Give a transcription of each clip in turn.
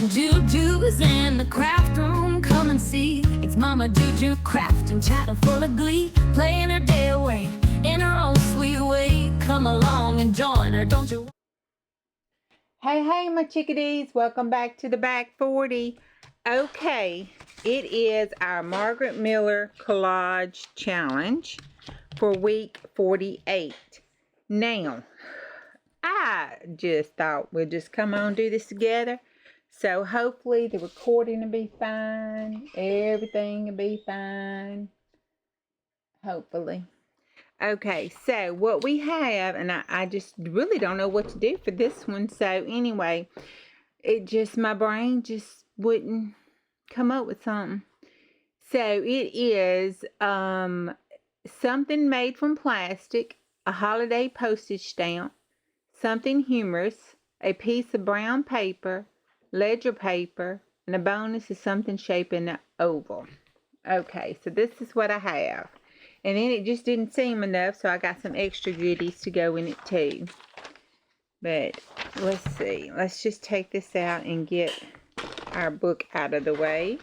Juju's in the craft room, come and see. It's Mama Juju crafting, chatting full of glee, playing her day away in her own sweet way. Come along and join her, don't you? Hey, my chickadees, welcome back to the Back 40. Okay, it is our Margaret Miller Collage Challenge for week 48. Now, I just thought we'll just come on and do this together. So hopefully the recording will be fine. Everything will be fine. Hopefully. Okay, so what we have, and I just really don't know what to do for this one. So anyway, my brain just wouldn't come up with something. So it is something made from plastic, a holiday postage stamp, something humorous, a piece of brown paper, ledger paper, and a bonus is something shaped in an oval. Okay, so this is what I have. And then it just didn't seem enough, so I got some extra goodies to go in it too. But let's see. Let's just take this out and get our book out of the way.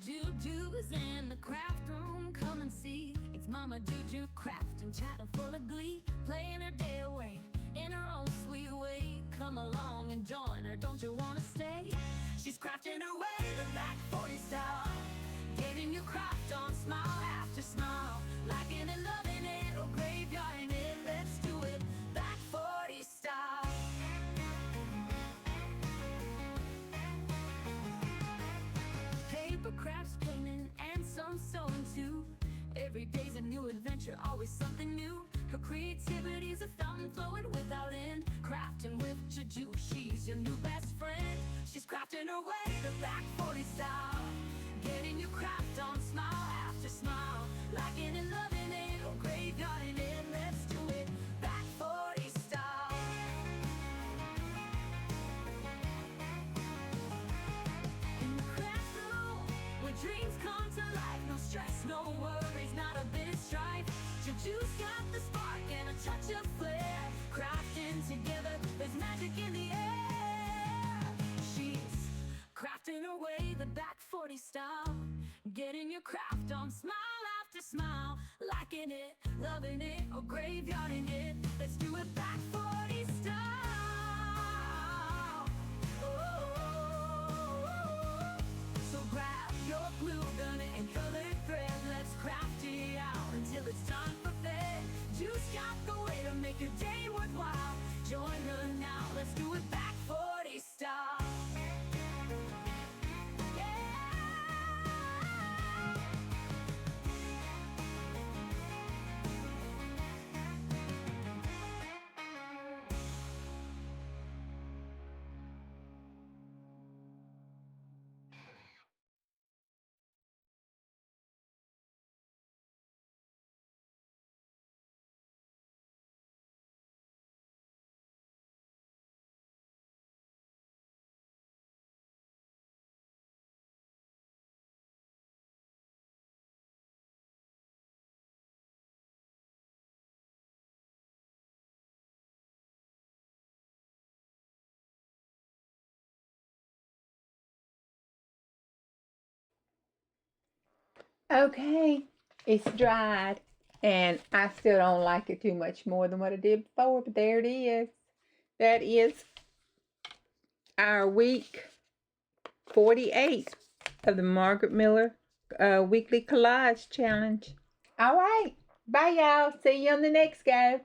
Juju's in the craft room, come and see. It's Mama Juju crafting, chatting full of glee, playing her day away in her own sweet way. Come along and join her, don't you want to stay? She's crafting her way the back 40 style, getting your craft on smile after smile, liking and loving it or graveyarding it. Let's do it back 40 style. Paper crafts, painting, and some sewing too. Every day's a new adventure, always something new. Her creativity's a fountain flowing without end. Crafting with Juju, she's your new best friend. She's crafting her way the back 40 style, getting your craft on smile after smile, liking and loving it or graveyarding it. Let's do it back 40 style. In the craft room, where dreams come to life, no stress, no worries, not a bit of strife. Juju's got the spark and a touch of flair. Crafting together, there's magic in the air. She's crafting her way the back 40 style, getting your craft on smile after smile, liking it, loving it, or graveyarding it. Let's do it back 40 style. So grab your glue gun and colored thread. Let's craft it out until it's time for bed. Juice got the way to make your day worthwhile. Join her now, let's do it back 40 style. Okay, it's dried. And I still don't like it too much more than what I did before, but there it is. That is our week 48 of the Margaret Miller Weekly Collage Challenge. All right. Bye, y'all. See you on the next go.